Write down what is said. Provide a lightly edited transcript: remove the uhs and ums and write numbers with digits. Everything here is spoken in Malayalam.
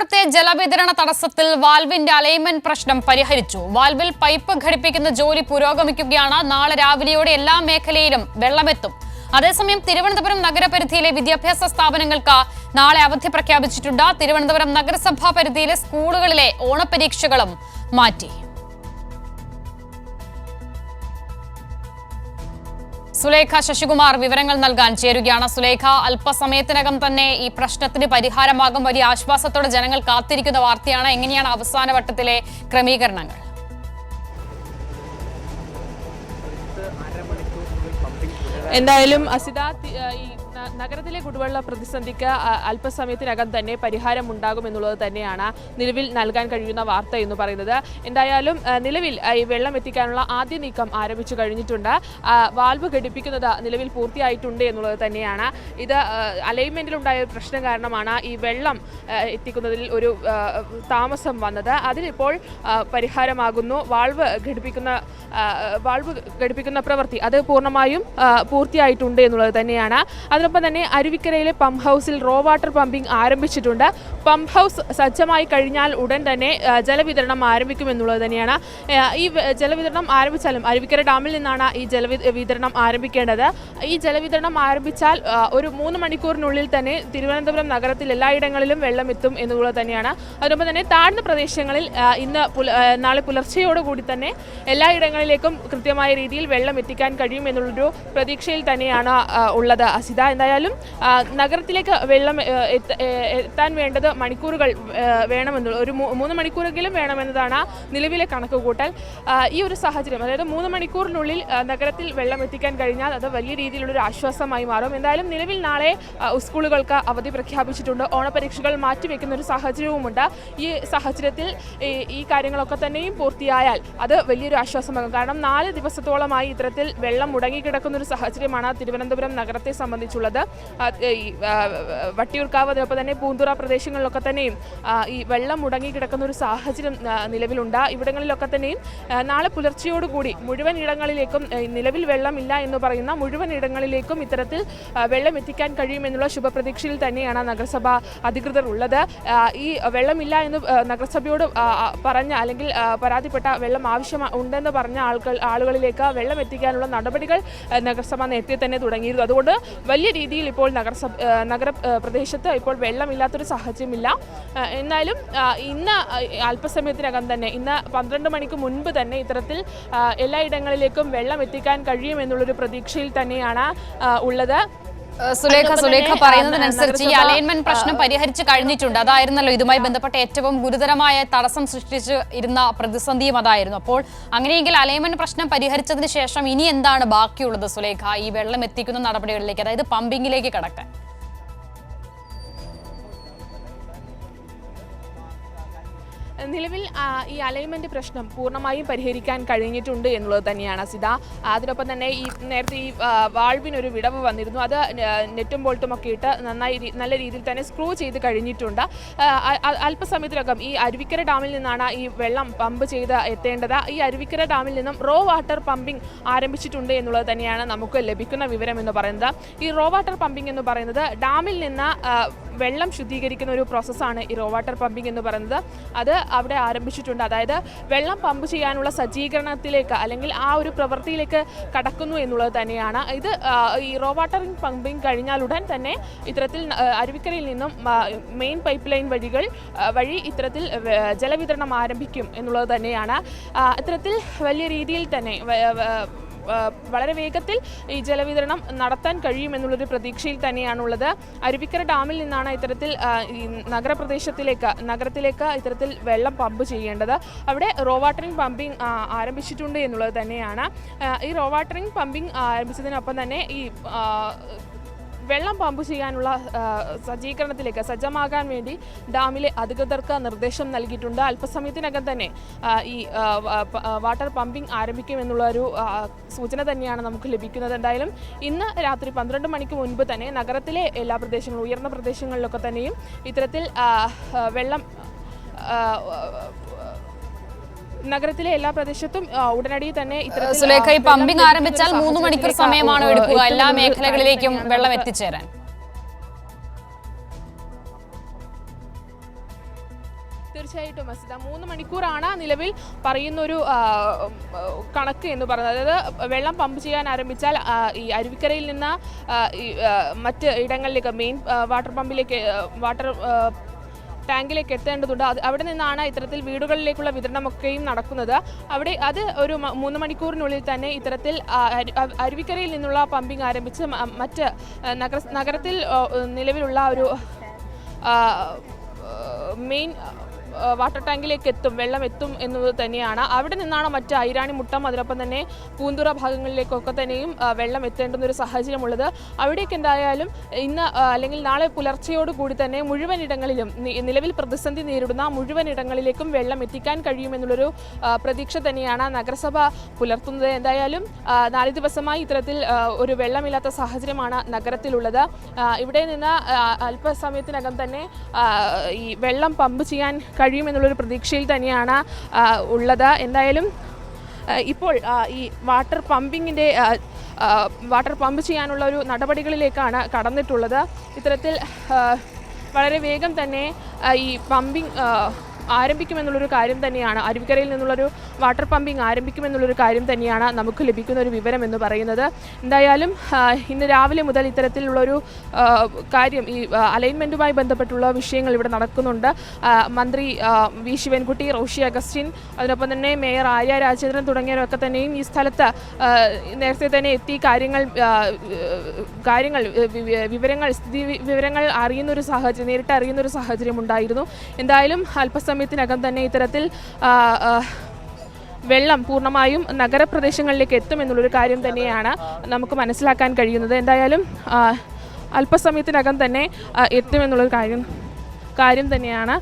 ട്രിവാൻഡ്രത്തെ ജലവിതരണ തടസ്സത്തിൽ വാൽവിന്റെ അലൈൻമെന്റ് പ്രശ്നം പരിഹരിച്ചു. വാൽവിൽ പൈപ്പ് ഘടിപ്പിക്കുന്ന ജോലി പുരോഗമിക്കുകയാണ്. നാളെ രാവിലെയോടെ എല്ലാ മേഖലയിലും വെള്ളമെത്തും. അതേസമയം തിരുവനന്തപുരം നഗരപരിധിയിലെ വിദ്യാഭ്യാസ സ്ഥാപനങ്ങൾക്ക് നാളെ അവധി പ്രഖ്യാപിച്ചിട്ടുണ്ട്. തിരുവനന്തപുരം നഗരസഭാ പരിധിയിലെ സ്കൂളുകളിലെ ഓണപരീക്ഷകളും മാറ്റി. സുലേഖ ശശികുമാർ വിവരങ്ങൾ നൽകാൻ ചേരുകയാണ്. സുലേഖ, അല്പസമയത്തിനകം തന്നെ ഈ പ്രശ്നത്തിന് പരിഹാരമാകും. വലിയ ആശ്വാസത്തോടെ ജനങ്ങൾ കാത്തിരിക്കുന്ന വാർത്തയാണ്. എങ്ങനെയാണ് അവസാന വട്ടത്തിലെ ക്രമീകരണങ്ങൾ? എന്തായാലും അസിത, ഈ നഗരത്തിലെ കുടിവെള്ള പ്രതിസന്ധിക്ക് അല്പസമയത്തിനകം തന്നെ പരിഹാരമുണ്ടാകും എന്നുള്ളത് തന്നെയാണ് നിലവിൽ നൽകാൻ കഴിയുന്ന വാർത്ത എന്ന് പറയുന്നത്. എന്തായാലും നിലവിൽ ഈ വെള്ളം എത്തിക്കാനുള്ള ആദ്യ നീക്കം ആരംഭിച്ചു കഴിഞ്ഞിട്ടുണ്ട്. വാൽവ് ഘടിപ്പിക്കുന്നത് നിലവിൽ പൂർത്തിയായിട്ടുണ്ട് എന്നുള്ളത് തന്നെയാണ്. ഇത് അലൈൻമെന്റിലുണ്ടായ ഒരു പ്രശ്നം കാരണമാണ് ഈ വെള്ളം എത്തിക്കുന്നതിൽ ഒരു താമസം വന്നത്. അതിലിപ്പോൾ പരിഹാരമാകുന്നു. വാൽവ് ഘടിപ്പിക്കുന്ന പ്രവൃത്തി അത് പൂർണ്ണമായും പൂർത്തിയായിട്ടുണ്ട് എന്നുള്ളത് തന്നെയാണ്. അതിനൊപ്പം തന്നെ അരുവിക്കരയിലെ പമ്പ് ഹൗസിൽ റോ വാട്ടർ പമ്പിംഗ് ആരംഭിച്ചിട്ടുണ്ട്. പമ്പ് ഹൗസ് സജ്ജമായി കഴിഞ്ഞാൽ ഉടൻ തന്നെ ജലവിതരണം ആരംഭിക്കുമെന്നുള്ളത് തന്നെയാണ്. ഈ ജലവിതരണം ആരംഭിച്ചാലും അരുവിക്കര ഡാമിൽ നിന്നാണ് ഈ ജലവിതരണം ആരംഭിക്കേണ്ടത്. ഈ ജലവിതരണം ആരംഭിച്ചാൽ ഒരു 3 മണിക്കൂറിനുള്ളിൽ തന്നെ തിരുവനന്തപുരം നഗരത്തിൽ എല്ലായിടങ്ങളിലും വെള്ളം എത്തും എന്നുള്ളത് തന്നെയാണ്. അതിനൊപ്പം തന്നെ താഴ്ന്ന പ്രദേശങ്ങളിൽ നാളെ പുലർച്ചയോടുകൂടി തന്നെ എല്ലായിടങ്ങളിലേക്കും കൃത്യമായ രീതിയിൽ വെള്ളം എത്തിക്കാൻ കഴിയും എന്നുള്ളൊരു പ്രതീക്ഷയിൽ തന്നെയാണ് ഉള്ളത് അസിത. എന്തായാലും നഗരത്തിലേക്ക് വെള്ളം എത്താൻ വേണ്ടത് മണിക്കൂറുകൾ വേണമെന്നുള്ള ഒരു 3 മണിക്കൂറെങ്കിലും വേണമെന്നതാണ് നിലവിലെ കണക്കുകൂട്ടൽ. ഈ ഒരു സാഹചര്യം, അതായത് 3 മണിക്കൂറിനുള്ളിൽ നഗരത്തിൽ വെള്ളം എത്തിക്കാൻ കഴിഞ്ഞാൽ അത് വലിയ രീതിയിലുള്ളൊരു ആശ്വാസമായി മാറും. എന്തായാലും നിലവിൽ നാളെ സ്കൂളുകൾക്ക് അവധി പ്രഖ്യാപിച്ചിട്ടുണ്ട്. ഓണപരീക്ഷകൾ മാറ്റിവെക്കുന്ന ഒരു സാഹചര്യവുമുണ്ട്. ഈ സാഹചര്യത്തിൽ ഈ കാര്യങ്ങളൊക്കെ തന്നെയും പൂർത്തിയായാൽ അത് വലിയൊരു ആശ്വാസമാകും. കാരണം 4 ദിവസത്തോളമായി ഇത്തരത്തിൽ വെള്ളം മുടങ്ങിക്കിടക്കുന്ന ഒരു സാഹചര്യമാണ് തിരുവനന്തപുരം നഗരത്തെ സംബന്ധിച്ചുള്ളത്. വട്ടിയൂർക്കാവ്, അതിനൊപ്പം തന്നെ പൂന്തുറ പ്രദേശങ്ങളിലൊക്കെ തന്നെയും ഈ വെള്ളം മുടങ്ങിക്കിടക്കുന്ന ഒരു സാഹചര്യം നിലവിലുണ്ട്. ഇവിടങ്ങളിലൊക്കെ തന്നെയും നാളെ പുലർച്ചയോടുകൂടി മുഴുവൻ ഇടങ്ങളിലേക്കും, നിലവിൽ വെള്ളമില്ല എന്ന് പറയുന്ന മുഴുവൻ ഇടങ്ങളിലേക്കും ഇത്തരത്തിൽ വെള്ളം എത്തിക്കാൻ കഴിയുമെന്നുള്ള ശുഭപ്രതീക്ഷയിൽ തന്നെയാണ് നഗരസഭ അധികൃതർ ഉള്ളത്. ഈ വെള്ളമില്ല എന്ന് നഗരസഭയോട് പറഞ്ഞ അല്ലെങ്കിൽ പരാതിപ്പെട്ട വെള്ളം ഉണ്ടെന്ന് പറഞ്ഞ ആളുകളിലേക്ക് വെള്ളം എത്തിക്കാനുള്ള നടപടികൾ നഗരസഭ നേരത്തെ തന്നെ തുടങ്ങിയിരുന്നു. അതുകൊണ്ട് വലിയ രീതിയിൽ ഇപ്പോൾ നഗരപ്രദേശത്ത് ഇപ്പോൾ വെള്ളമില്ലാത്തൊരു സാഹചര്യമില്ല. എന്നാലും ഇന്ന് അല്പസമയത്തിനകം തന്നെ, ഇന്ന് 12 മണിക്ക് മുൻപ് തന്നെ ഇത്തരത്തിൽ എല്ലായിടങ്ങളിലേക്കും വെള്ളം എത്തിക്കാൻ കഴിയുമെന്നുള്ളൊരു പ്രതീക്ഷയിൽ തന്നെയാണ് ഉള്ളത്. സുലേഖ പറയുന്നതിനനുസരിച്ച് ഈ അലൈൻമെന്റ് പ്രശ്നം പരിഹരിച്ചു കഴിഞ്ഞിട്ടുണ്ട്. അതായിരുന്നല്ലോ ഇതുമായി ബന്ധപ്പെട്ട ഏറ്റവും ഗുരുതരമായ തടസ്സം സൃഷ്ടിച്ച് ഇരുന്ന പ്രതിസന്ധിയും അതായിരുന്നു. അപ്പോൾ അങ്ങനെയെങ്കിൽ അലൈൻമെന്റ് പ്രശ്നം പരിഹരിച്ചതിന് ശേഷം ഇനി എന്താണ് ബാക്കിയുള്ളത് സുലേഖ, ഈ വെള്ളം എത്തിക്കുന്ന നടപടികളിലേക്ക്, അതായത് പമ്പിങ്ങിലേക്ക് കടക്കാൻ? നിലവിൽ ഈ അലൈൻമെന്റ് പ്രശ്നം പൂർണ്ണമായും പരിഹരിക്കാൻ കഴിഞ്ഞിട്ടുണ്ട് എന്നുള്ളത് തന്നെയാണ് സിത. അതിനൊപ്പം തന്നെ ഈ നേരത്തെ ഈ വാൾവിനൊരു വിടവ് വന്നിരുന്നു. അത് നെറ്റും ബോൾട്ടും ഒക്കെ ഇട്ട് നല്ല രീതിയിൽ തന്നെ സ്ക്രൂ ചെയ്ത് കഴിഞ്ഞിട്ടുണ്ട്. അല്പസമയത്തിനകം ഈ അരുവിക്കര ഡാമിൽ നിന്നാണ് ഈ വെള്ളം പമ്പ് ചെയ്ത് എത്തേണ്ടത്. ഈ അരുവിക്കര ഡാമിൽ നിന്നും റോ വാട്ടർ പമ്പിംഗ് ആരംഭിച്ചിട്ടുണ്ട് എന്നുള്ളത് തന്നെയാണ് നമുക്ക് ലഭിക്കുന്ന വിവരം എന്ന് പറയുന്നത്. ഈ റോ വാട്ടർ പമ്പിംഗ് എന്ന് പറയുന്നത് ഡാമിൽ നിന്ന് വെള്ളം ശുദ്ധീകരിക്കുന്ന ഒരു പ്രോസസ്സാണ് ഈ റോ വാട്ടർ പമ്പിംഗ് എന്ന് പറയുന്നത്. അത് അവിടെ ആരംഭിച്ചിട്ടുണ്ട്. അതായത് വെള്ളം പമ്പ് ചെയ്യാനുള്ള സജ്ജീകരണത്തിലേക്ക് അല്ലെങ്കിൽ ആ ഒരു പ്രവൃത്തിയിലേക്ക് കടക്കുന്നു എന്നുള്ളത് തന്നെയാണ്. ഇത് ഈ റോ വാട്ടർ പമ്പിംഗ് കഴിഞ്ഞാലുടൻ തന്നെ ഇത്തരത്തിൽ അരുവിക്കരയിൽ നിന്നും മെയിൻ പൈപ്പ് ലൈൻ വഴി ഇത്തരത്തിൽ ജലവിതരണം ആരംഭിക്കും എന്നുള്ളത് തന്നെയാണ്. ഇത്തരത്തിൽ വലിയ രീതിയിൽ തന്നെ വളരെ വേഗത്തിൽ ഈ ജലവിതരണം നടത്താൻ കഴിയുമെന്നുള്ളൊരു പ്രതീക്ഷയിൽ തന്നെയാണുള്ളത്. അരുവിക്കര ഡാമിൽ നിന്നാണ് ഇത്തരത്തിൽ ഈ നഗരത്തിലേക്ക് ഇത്തരത്തിൽ വെള്ളം പമ്പ് ചെയ്യേണ്ടത്. അവിടെ റോ വാട്ടറിംഗ് പമ്പിംഗ് ആരംഭിച്ചിട്ടുണ്ട് എന്നുള്ളത് തന്നെയാണ്. ഈ റോ വാട്ടറിംഗ് പമ്പിംഗ് ആരംഭിച്ചതിനൊപ്പം തന്നെ ഈ വെള്ളം പമ്പ് ചെയ്യാനുള്ള സജ്ജീകരണത്തിലേക്ക് സജ്ജമാകാൻ വേണ്ടി ഡാമിലെ അധികൃതർക്ക് നിർദ്ദേശം നൽകിയിട്ടുണ്ട്. അല്പസമയത്തിനകം തന്നെ ഈ വാട്ടർ പമ്പിംഗ് ആരംഭിക്കുമെന്നുള്ള ഒരു സൂചന തന്നെയാണ് നമുക്ക് ലഭിക്കുന്നത്. എന്തായാലും ഇന്ന് രാത്രി 12 മണിക്ക് മുൻപ് തന്നെ നഗരത്തിലെ എല്ലാ പ്രദേശങ്ങളും, ഉയർന്ന പ്രദേശങ്ങളിലൊക്കെ തന്നെയും ഇത്തരത്തിൽ വെള്ളം നഗരത്തിലെ എല്ലാ പ്രദേശത്തും ഉടനടി തന്നെ സുലേഖ, ഈ പമ്പിംഗ് ആരംഭിച്ചാൽ 3 മണിക്കൂർ സമയമാണ് എടുക്കുക എല്ലാ മേഖലകളിലേക്കും വെള്ളം എത്തിച്ചേരാൻ? തീർച്ചയായിട്ടും അസിത 3 മണിക്കൂറാണ് നിലവിൽ പറയുന്നൊരു കണക്ക് എന്ന് പറയുന്നത്. അതായത് വെള്ളം പമ്പ് ചെയ്യാൻ ആരംഭിച്ചാൽ ഈ അരുവിക്കരയിൽ നിന്ന് മറ്റ് ഇടങ്ങളിലേക്ക് മെയിൻ വാട്ടർ പമ്പിലേക്ക് ടാങ്കിലേക്ക് എത്തേണ്ടതുണ്ട്. അവിടെ നിന്നാണ് ഇത്തരത്തിൽ വീടുകളിലേക്കുള്ള വിതരണമൊക്കെയും നടക്കുന്നത്. അത് ഒരു 3 മണിക്കൂറിനുള്ളിൽ തന്നെ ഇത്തരത്തിൽ അരുവിക്കരയിൽ നിന്നുള്ള പമ്പിംഗ് ആരംഭിച്ച് മറ്റ് നഗരത്തിൽ നിലവിലുള്ള ഒരു മെയിൻ വാട്ടർ ടാങ്കിലേക്ക് വെള്ളം എത്തും എന്നത് തന്നെയാണ്. അവിടെ നിന്നാണ് മറ്റ് ഐരാണിമുട്ടം അതിനൊപ്പം തന്നെ പൂന്തുറ ഭാഗങ്ങളിലേക്കൊക്കെ തന്നെയും വെള്ളം എത്തേണ്ടുന്ന ഒരു സാഹചര്യമുള്ളത്. അവിടേക്ക് എന്തായാലും ഇന്ന് അല്ലെങ്കിൽ നാളെ പുലർച്ചയോടുകൂടി തന്നെ മുഴുവൻ ഇടങ്ങളിലും നിലവിൽ പ്രതിസന്ധി നേരിടുന്ന മുഴുവൻ ഇടങ്ങളിലേക്കും വെള്ളം എത്തിക്കാൻ കഴിയുമെന്നുള്ളൊരു പ്രതീക്ഷ തന്നെയാണ് നഗരസഭ പുലർത്തുന്നത്. എന്തായാലും 4 ദിവസമായി ഇത്തരത്തിൽ ഒരു വെള്ളമില്ലാത്ത സാഹചര്യമാണ് നഗരത്തിലുള്ളത്. ഇവിടെ നിന്ന് അല്പസമയത്തിനകം തന്നെ ഈ വെള്ളം പമ്പ് ചെയ്യാൻ കഴിയുമെന്നുള്ളൊരു പ്രതീക്ഷയിൽ തന്നെയാണ് ഉള്ളത്. എന്തായാലും ഇപ്പോൾ ഈ വാട്ടർ പമ്പ് ചെയ്യാനുള്ള ഒരു നടപടികളിലേക്കാണ് കടന്നിട്ടുള്ളത്. ഇത്തരത്തിൽ വളരെ വേഗം തന്നെ ഈ പമ്പിംഗ് ആരംഭിക്കുമെന്നുള്ളൊരു കാര്യം തന്നെയാണ്, അരുവിക്കരയിൽ നിന്നുള്ളൊരു വാട്ടർ പമ്പിംഗ് ആരംഭിക്കുമെന്നുള്ളൊരു കാര്യം തന്നെയാണ് നമുക്ക് ലഭിക്കുന്ന ഒരു വിവരം എന്ന് പറയുന്നത്. എന്തായാലും ഇന്ന് രാവിലെ മുതൽ ഇത്തരത്തിലുള്ളൊരു കാര്യം ഈ അലൈൻമെൻറ്റുമായി ബന്ധപ്പെട്ടുള്ള വിഷയങ്ങൾ ഇവിടെ നടക്കുന്നുണ്ട്. മന്ത്രി വി ശിവൻകുട്ടി, റോഷി അഗസ്റ്റിൻ, അതിനൊപ്പം തന്നെ മേയർ ആര്യ രാജേന്ദ്രൻ തുടങ്ങിയവരൊക്കെ തന്നെയും ഈ സ്ഥലത്ത് നേരത്തെ തന്നെ എത്തി സ്ഥിതി വിവരങ്ങൾ അറിയുന്നൊരു സാഹചര്യം, നേരിട്ട് അറിയുന്നൊരു സാഹചര്യം ഉണ്ടായിരുന്നു. എന്തായാലും അല്പസമയത്തിനകം തന്നെ ഇത്തരത്തിൽ വെള്ളം പൂർണ്ണമായും നഗരപ്രദേശങ്ങളിലേക്ക് എത്തുമെന്നുള്ളൊരു കാര്യം തന്നെയാണ് നമുക്ക് മനസ്സിലാക്കാൻ കഴിയുന്നത്. എന്തായാലും അല്പസമയത്തിനകം തന്നെ എത്തുമെന്നുള്ളൊരു കാര്യം തന്നെയാണ്